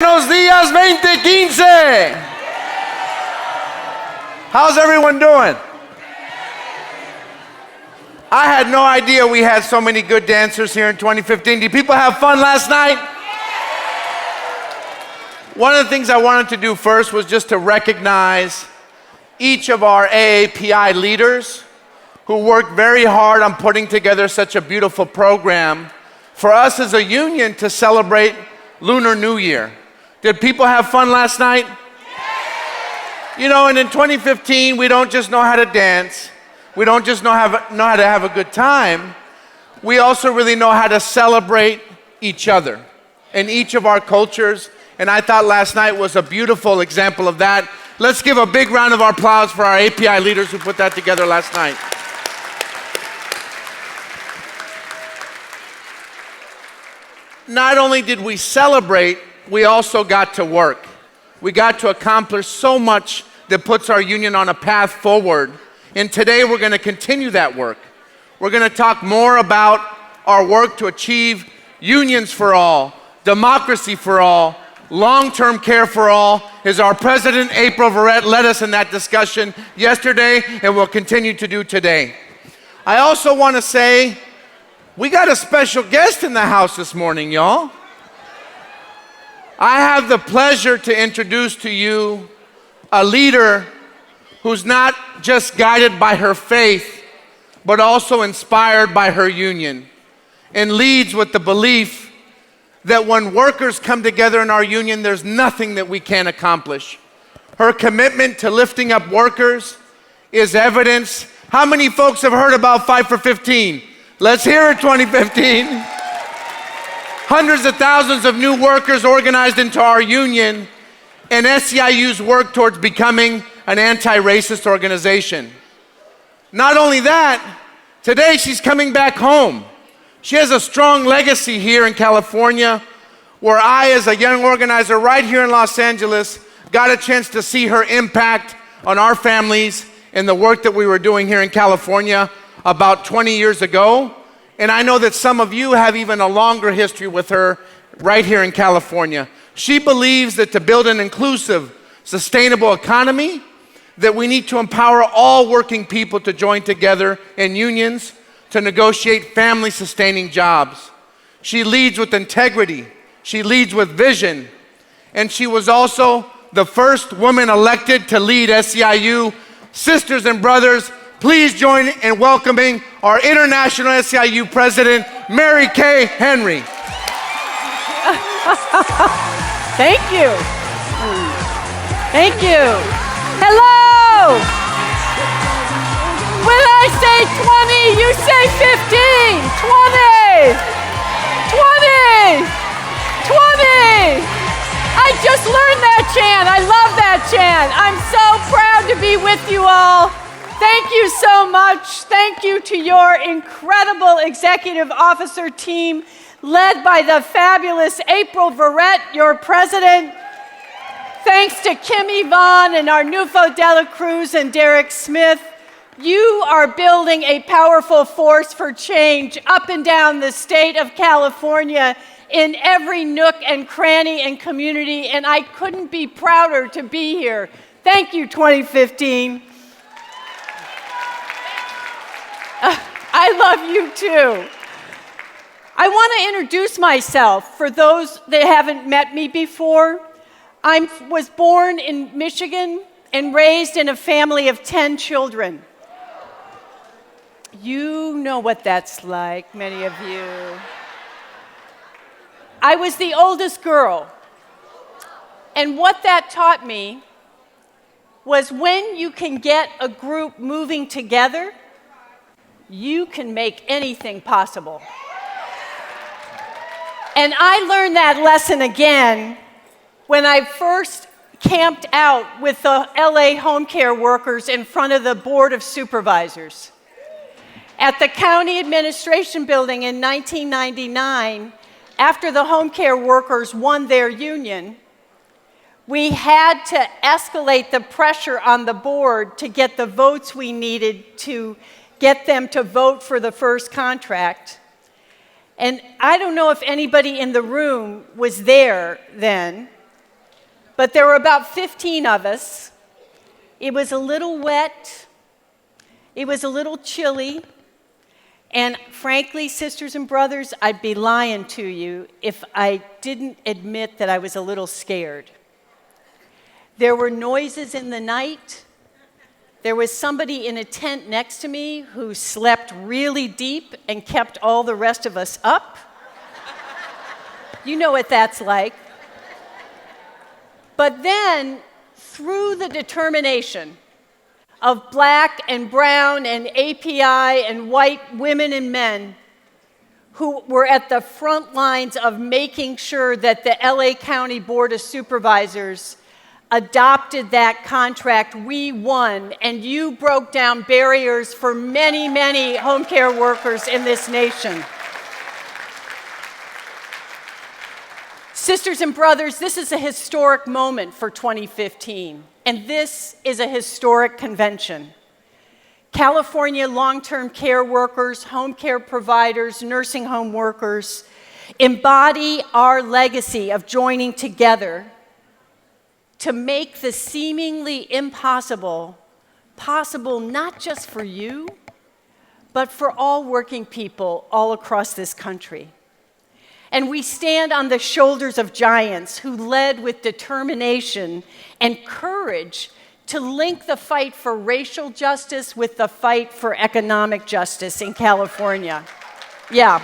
Buenos días 2015. How's everyone doing? I had no idea we had so many good dancers here in 2015. Did people have fun last night? One of the things I wanted to do first was just to recognize each of our AAPI leaders who worked very hard on putting together such a beautiful program for us as a union to celebrate Lunar New Year. Did people have fun last night? You know, and in 2015, we don't just know how to dance. We don't just know how to have a good time. We also really know how to celebrate each other in each of our cultures. And I thought last night was a beautiful example of that. Let's give a big round of applause for our API leaders who put that together last night. Not only did we celebrate, we also got to work. We got to accomplish so much that puts our union on a path forward. And today we're going to continue that work. We're going to talk more about our work to achieve unions for all, democracy for all, long-term care for all, as our president, April Verrett, led us in that discussion yesterday and will continue to do today. I also want to say, we got a special guest in the house this morning, y'all. I have the pleasure to introduce to you a leader who's not just guided by her faith, but also inspired by her union, and leads with the belief that when workers come together in our union, there's nothing that we can't accomplish. Her commitment to lifting up workers is evidence. How many folks have heard about 5 for 15? Let's hear it, 2015. Hundreds of thousands of new workers organized into our union, and SEIU's work towards becoming an anti-racist organization. Not only that, today she's coming back home. She has a strong legacy here in California, where I, as a young organizer right here in Los Angeles, got a chance to see her impact on our families and the work that we were doing here in California about 20 years ago. And I know that some of you have even a longer history with her right here in California. She believes that to build an inclusive, sustainable economy, that we need to empower all working people to join together in unions to negotiate family-sustaining jobs. She leads with integrity. She leads with vision. And she was also the first woman elected to lead SEIU. Sisters and brothers, please join in welcoming our International SEIU President, Mary Kay Henry. Thank you. Thank you. Hello. When I say 20, you say 15. 20. 20. 20. I just learned that chant. I love that chant. I'm so proud to be with you all. Thank you so much. Thank you to your incredible executive officer team led by the fabulous April Verrett, your president. Thanks to Kim Yvonne and Arnulfo de la Cruz and Derek Smith. You are building a powerful force for change up and down the state of California in every nook and cranny and community, and I couldn't be prouder to be here. Thank you, 2015. I love you too. I want to introduce myself for those that haven't met me before. I was born in Michigan and raised in a family of 10 children. You know what that's like, many of you. I was the oldest girl. And what that taught me was when you can get a group moving together, you can make anything possible. And I learned that lesson again when I first camped out with the LA home care workers in front of the Board of Supervisors. At the County Administration Building in 1999, after the home care workers won their union, we had to escalate the pressure on the board to get the votes we needed to get them to vote for the first contract. And I don't know if anybody in the room was there then, But there were about 15 of us. It was a little wet. It was a little chilly. And frankly, sisters and brothers, I'd be lying to you if I didn't admit that I was a little scared. There were noises in the night. There was somebody in a tent next to me who slept really deep and kept all the rest of us up. You know what that's like. But then, through the determination of black and brown and API and white women and men who were at the front lines of making sure that the LA County Board of Supervisors adopted that contract, we won, and you broke down barriers for many, many home care workers in this nation. Sisters and brothers, this is a historic moment for 2015, and this is a historic convention. California long-term care workers, home care providers, nursing home workers embody our legacy of joining together to make the seemingly impossible possible, not just for you, but for all working people all across this country. And we stand on the shoulders of giants who led with determination and courage to link the fight for racial justice with the fight for economic justice in California. Yeah.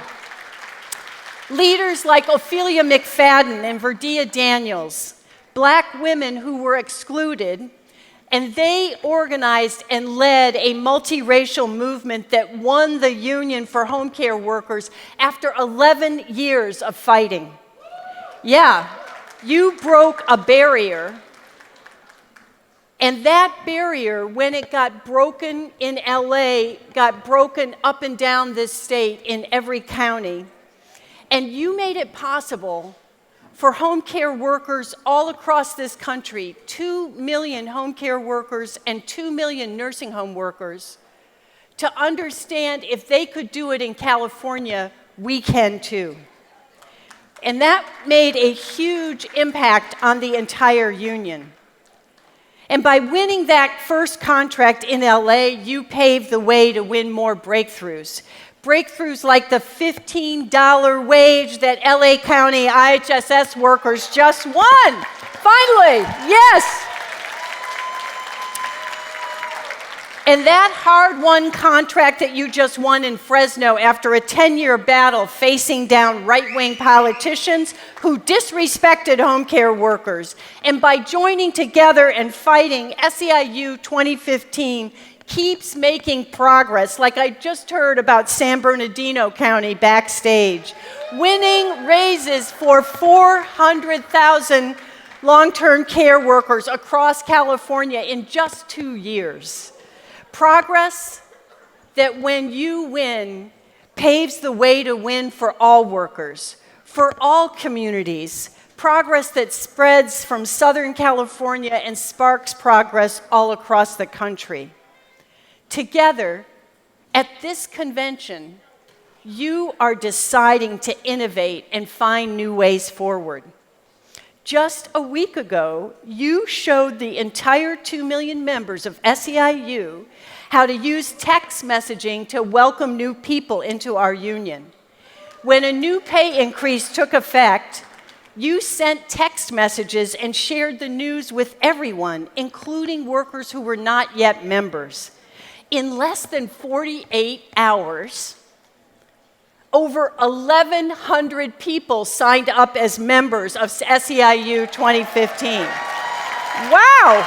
Leaders like Ophelia McFadden and Verdia Daniels, black women who were excluded, and they organized and led a multiracial movement that won the Union for Home Care Workers after 11 years of fighting. Yeah, you broke a barrier, and that barrier, when it got broken in LA, got broken up and down this state in every county, and you made it possible for home care workers all across this country, 2 million home care workers and 2 million nursing home workers, to understand if they could do it in California, we can too. And that made a huge impact on the entire union. And by winning that first contract in LA, you paved the way to win more breakthroughs. Breakthroughs like the $15 wage that LA County IHSS workers just won. Finally, yes. And that hard-won contract that you just won in Fresno after a 10-year battle facing down right-wing politicians who disrespected home care workers. And by joining together and fighting, SEIU 2015 keeps making progress, like I just heard about San Bernardino County backstage, winning raises for 400,000 long-term care workers across California in just 2 years. Progress that, when you win, paves the way to win for all workers, for all communities. Progress that spreads from Southern California and sparks progress all across the country. Together, at this convention, you are deciding to innovate and find new ways forward. Just a week ago, you showed the entire 2 million members of SEIU how to use text messaging to welcome new people into our union. When a new pay increase took effect, you sent text messages and shared the news with everyone, including workers who were not yet members. In less than 48 hours, over 1,100 people signed up as members of SEIU 2015. Wow!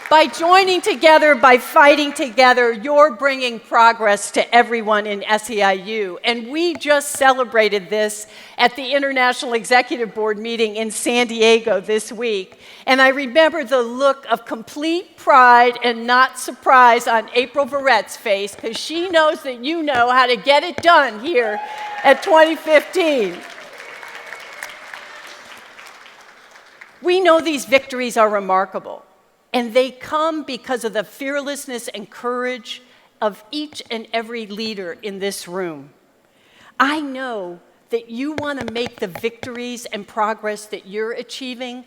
By joining together, by fighting together, you're bringing progress to everyone in SEIU. And we just celebrated this at the International Executive Board meeting in San Diego this week. And I remember the look of complete pride and not surprise on April Verrett's face, because she knows that you know how to get it done here at 2015. We know these victories are remarkable. And they come because of the fearlessness and courage of each and every leader in this room. I know that you want to make the victories and progress that you're achieving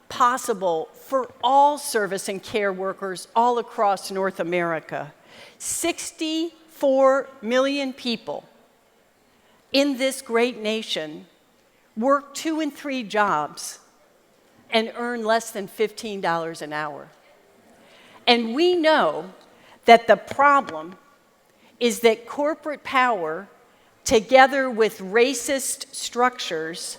possible for all service and care workers all across North America. 64 million people in this great nation work 2 and 3 jobs and earn less than $15 an hour. And we know that the problem is that corporate power, together with racist structures,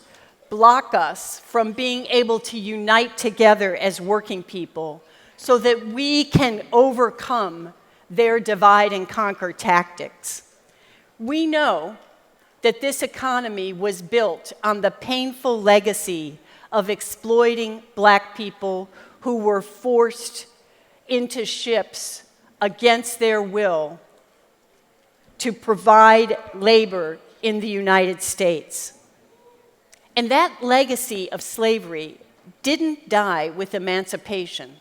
block us from being able to unite together as working people so that we can overcome their divide and conquer tactics. We know that this economy was built on the painful legacy of exploiting black people who were forced into ships against their will to provide labor in the United States. And that legacy of slavery didn't die with emancipation.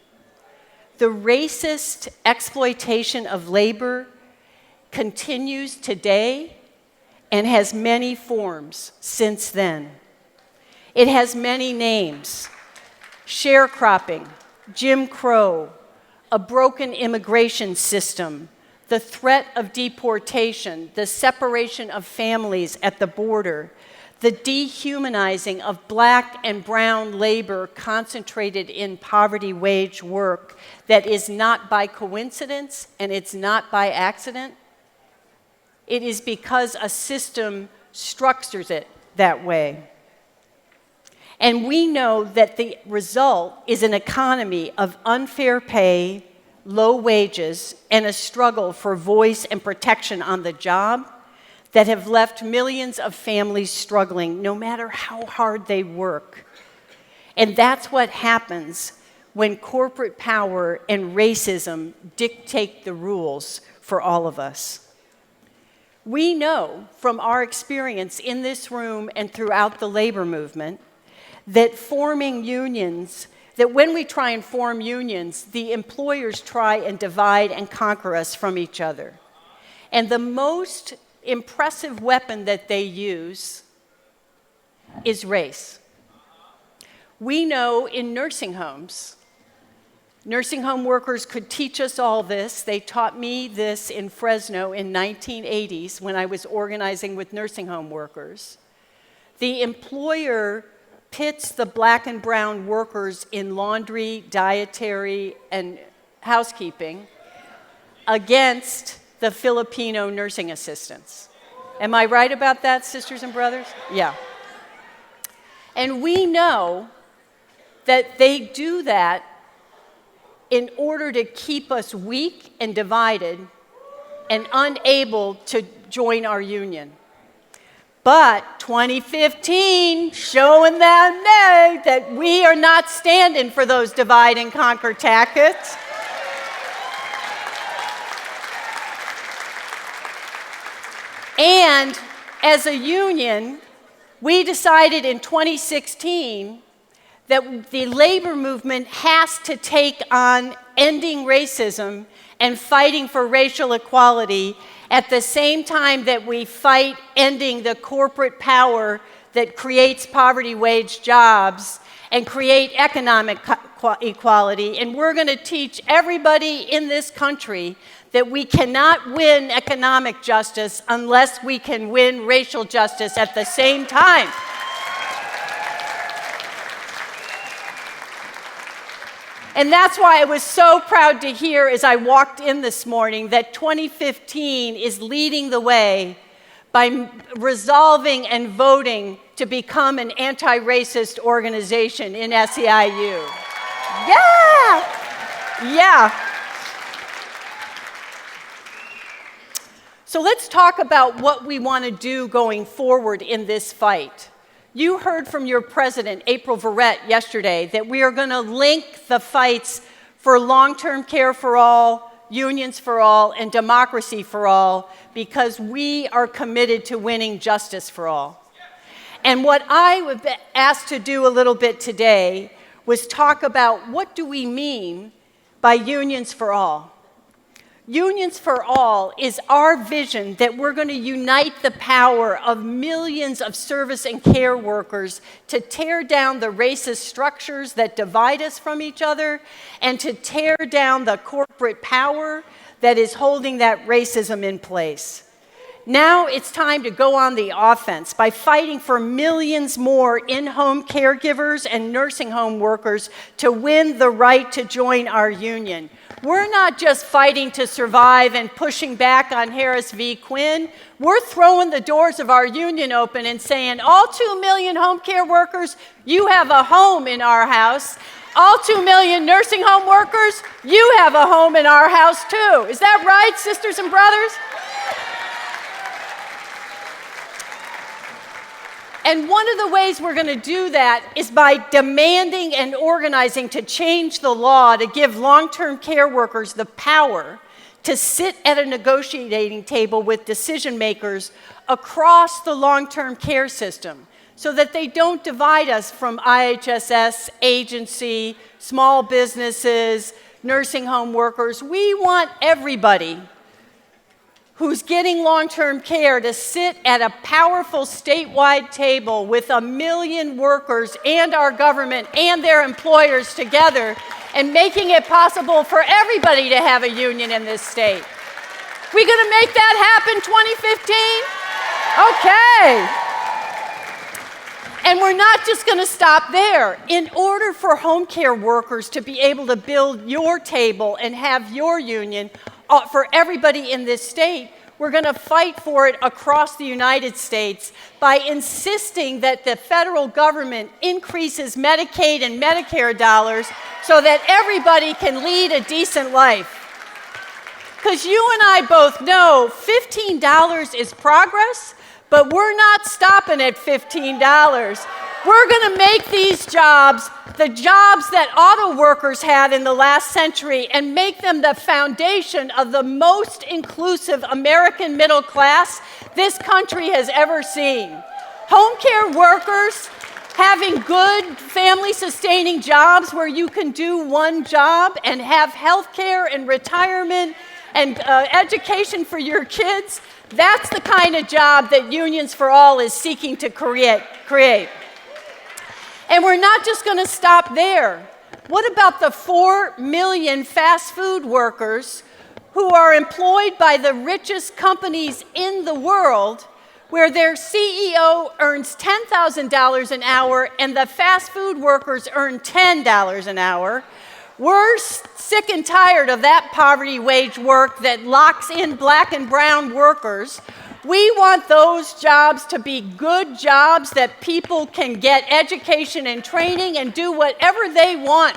The racist exploitation of labor continues today and has many forms since then. It has many names: sharecropping, Jim Crow, a broken immigration system, the threat of deportation, the separation of families at the border, the dehumanizing of black and brown labor concentrated in poverty wage work that is not by coincidence and it's not by accident. It is because a system structures it that way. And we know that the result is an economy of unfair pay, low wages, and a struggle for voice and protection on the job that have left millions of families struggling no matter how hard they work. And that's what happens when corporate power and racism dictate the rules for all of us. We know from our experience in this room and throughout the labor movement that when we try and form unions, the employers try and divide and conquer us from each other. And the most impressive weapon that they use is race. We know in nursing homes, nursing home workers could teach us all this. They taught me this in Fresno in 1980s when I was organizing with nursing home workers. The employer pits the black and brown workers in laundry, dietary, and housekeeping against the Filipino nursing assistants. Am I right about that, sisters and brothers? Yeah. And we know that they do that in order to keep us weak and divided and unable to join our union. But 2015, showing them that we are not standing for those divide and conquer tactics. And as a union, we decided in 2016 that the labor movement has to take on ending racism and fighting for racial equality at the same time that we fight ending the corporate power that creates poverty wage jobs and create economic equality. And we're going to teach everybody in this country that we cannot win economic justice unless we can win racial justice at the same time. And that's why I was so proud to hear as I walked in this morning that 2015 is leading the way by resolving and voting to become an anti-racist organization in SEIU. Yeah. So let's talk about what we want to do going forward in this fight. You heard from your president, April Verrett, yesterday that we are going to link the fights for long-term care for all, unions for all, and democracy for all because we are committed to winning justice for all. And what I was asked to do a little bit today was talk about what do we mean by unions for all. Unions for All is our vision that we're going to unite the power of millions of service and care workers to tear down the racist structures that divide us from each other and to tear down the corporate power that is holding that racism in place. Now it's time to go on the offense by fighting for millions more in-home caregivers and nursing home workers to win the right to join our union. We're not just fighting to survive and pushing back on Harris v. Quinn. We're throwing the doors of our union open and saying, all 2 million home care workers, you have a home in our house. All 2 million nursing home workers, you have a home in our house too. Is that right, sisters and brothers? And one of the ways we're going to do that is by demanding and organizing to change the law to give long-term care workers the power to sit at a negotiating table with decision makers across the long-term care system so that they don't divide us from IHSS, agency, small businesses, nursing home workers. We want everybody who's getting long-term care to sit at a powerful statewide table with 1 million workers and our government and their employers together and making it possible for everybody to have a union in this state. We gonna make that happen 2015? Okay. And we're not just gonna stop there. In order for home care workers to be able to build your table and have your union, for everybody in this state, we're going to fight for it across the United States by insisting that the federal government increases Medicaid and Medicare dollars so that everybody can lead a decent life. Because you and I both know $15 is progress, but we're not stopping at $15. We're going to make these jobs the jobs that auto workers had in the last century and make them the foundation of the most inclusive American middle class this country has ever seen. Home care workers having good family-sustaining jobs where you can do one job and have health care and retirement and education for your kids, that's the kind of job that Unions for All is seeking to create. And we're not just going to stop there. What about the 4 million fast food workers who are employed by the richest companies in the world, where their CEO earns $10,000 an hour and the fast food workers earn $10 an hour? We're sick and tired of that poverty wage work that locks in black and brown workers. We want those jobs to be good jobs that people can get education and training and do whatever they want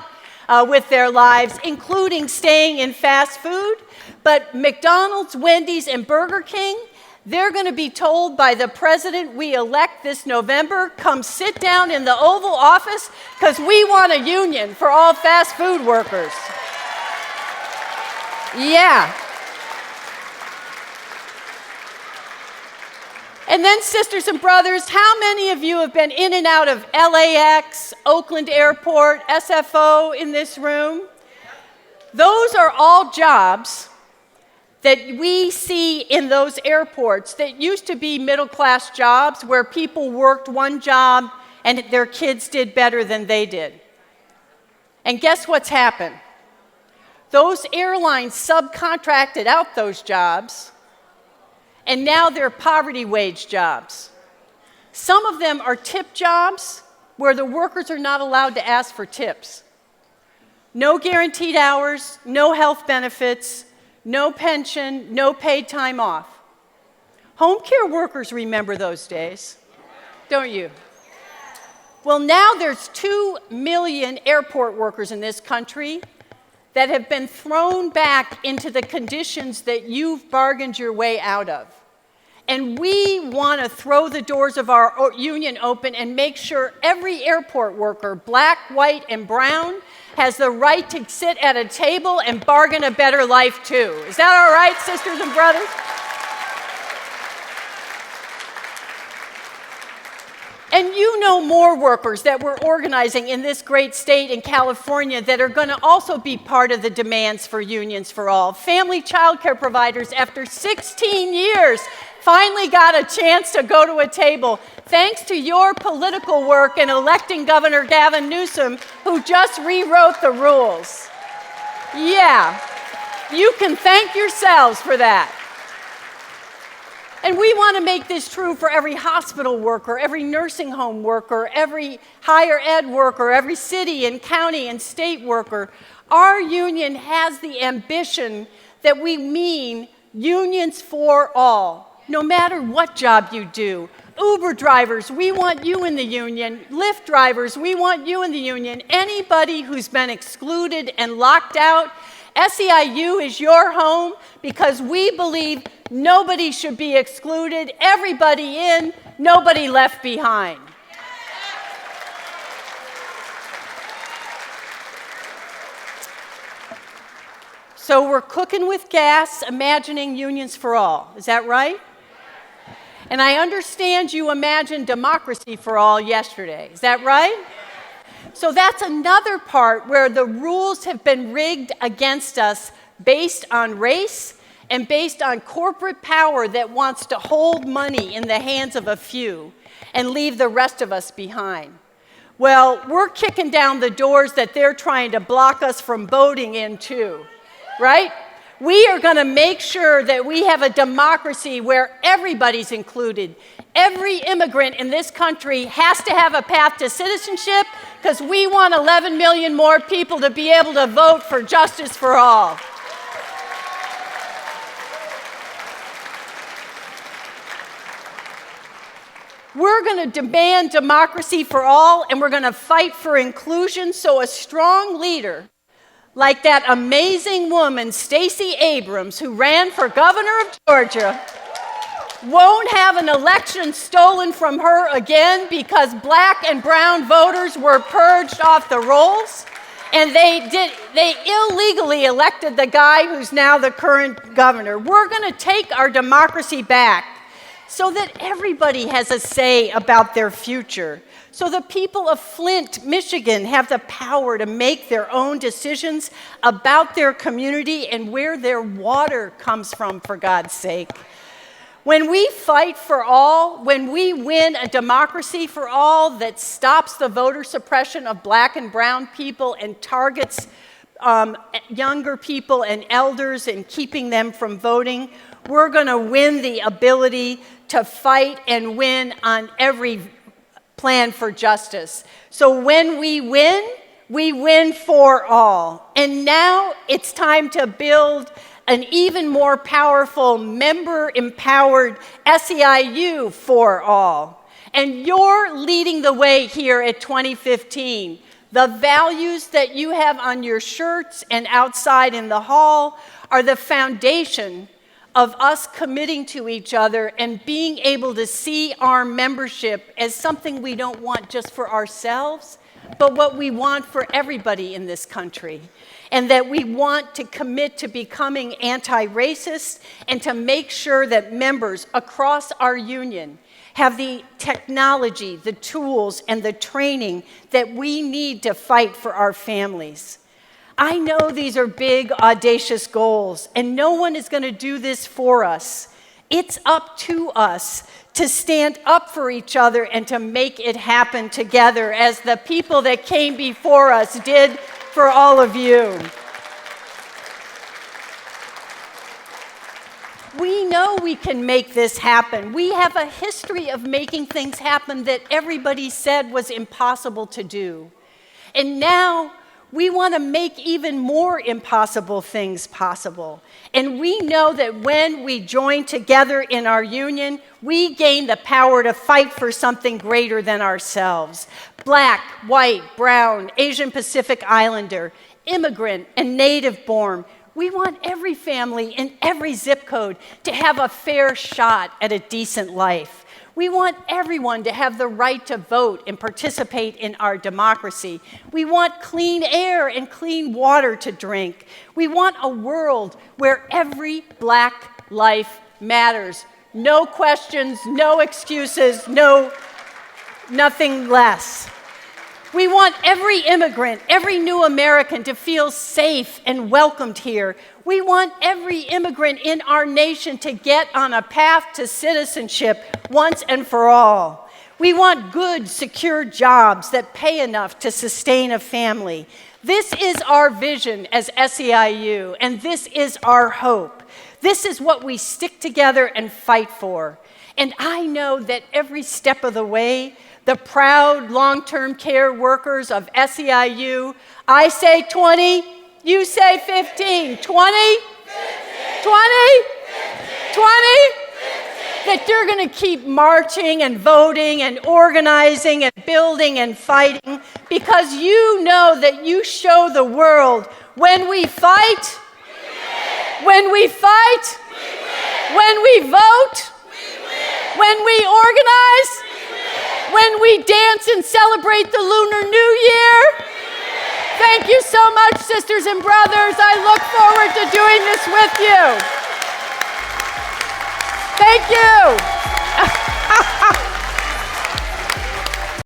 with their lives, including staying in fast food. But McDonald's, Wendy's, and Burger King, they're going to be told by the president we elect this November, come sit down in the Oval Office because we want a union for all fast food workers. Yeah. And then, sisters and brothers, how many of you have been in and out of LAX, Oakland Airport, SFO in this room? Those are all jobs that we see in those airports that used to be middle-class jobs where people worked one job and their kids did better than they did. And guess what's happened? Those airlines subcontracted out those jobs, and now they're poverty wage jobs. Some of them are tip jobs where the workers are not allowed to ask for tips. No guaranteed hours, no health benefits, no pension, no paid time off. Home care workers remember those days, don't you? Well, now there's 2 million airport workers in this country that have been thrown back into the conditions that you've bargained your way out of. And we want to throw the doors of our union open and make sure every airport worker, black, white, and brown, has the right to sit at a table and bargain a better life too. Is that all right, sisters and brothers? And you know more workers that we're organizing in this great state in California that are going to also be part of the demands for unions for all. Family child care providers, after 16 years, finally got a chance to go to a table, thanks to your political work in electing Governor Gavin Newsom, who just rewrote the rules. Yeah, you can thank yourselves for that. And we want to make this true for every hospital worker, every nursing home worker, every higher ed worker, every city and county and state worker. Our union has the ambition that we mean unions for all, no matter what job you do. Uber drivers, we want you in the union. Lyft drivers, we want you in the union. Anybody who's been excluded and locked out, SEIU is your home because we believe nobody should be excluded, everybody in, nobody left behind. So we're cooking with gas, imagining unions for all. Is that right? And I understand you imagined democracy for all yesterday. Is that right? So that's another part where the rules have been rigged against us based on race and based on corporate power that wants to hold money in the hands of a few and leave the rest of us behind. Well, we're kicking down the doors that they're trying to block us from voting in too, right? We are going to make sure that we have a democracy where everybody's included. Every immigrant in this country has to have a path to citizenship because we want 11 million more people to be able to vote for justice for all. We're going to demand democracy for all, and we're going to fight for inclusion so a strong leader like that amazing woman, Stacey Abrams, who ran for governor of Georgia, won't have an election stolen from her again because black and brown voters were purged off the rolls, and they illegally elected the guy who's now the current governor. We're going to take our democracy back so that everybody has a say about their future. So the people of Flint, Michigan have the power to make their own decisions about their community and where their water comes from, for God's sake. When we fight for all, when we win a democracy for all that stops the voter suppression of black and brown people and targets younger people and elders and keeping them from voting, we're going to win the ability to fight and win on every plan for justice. So when we win for all. And now it's time to build an even more powerful, member-empowered SEIU for all. And you're leading the way here at 2015. The values that you have on your shirts and outside in the hall are the foundation of us committing to each other and being able to see our membership as something we don't want just for ourselves, but what we want for everybody in this country. And that we want to commit to becoming anti-racist and to make sure that members across our union have the technology, the tools, and the training that we need to fight for our families. I know these are big, audacious goals, and no one is going to do this for us. It's up to us to stand up for each other and to make it happen together, as the people that came before us did for all of you. We know we can make this happen. We have a history of making things happen that everybody said was impossible to do. And now we want to make even more impossible things possible. And we know that when we join together in our union, we gain the power to fight for something greater than ourselves. Black, white, brown, Asian Pacific Islander, immigrant, and native born. We want every family in every zip code to have a fair shot at a decent life. We want everyone to have the right to vote and participate in our democracy. We want clean air and clean water to drink. We want a world where every black life matters. No questions, no excuses, no nothing less. We want every immigrant, every new American to feel safe and welcomed here. We want every immigrant in our nation to get on a path to citizenship once and for all. We want good, secure jobs that pay enough to sustain a family. This is our vision as SEIU, and this is our hope. This is what we stick together and fight for. And I know that every step of the way, the proud long-term care workers of SEIU, I say 20, you say 15. 20? 20? 20? That you're going to keep marching and voting and organizing and building and fighting because you know that you show the world when we fight, when we fight, when we vote, when we organize, when we dance and celebrate the Lunar New Year. Thank you so much, sisters and brothers. I look forward to doing this with you. Thank you.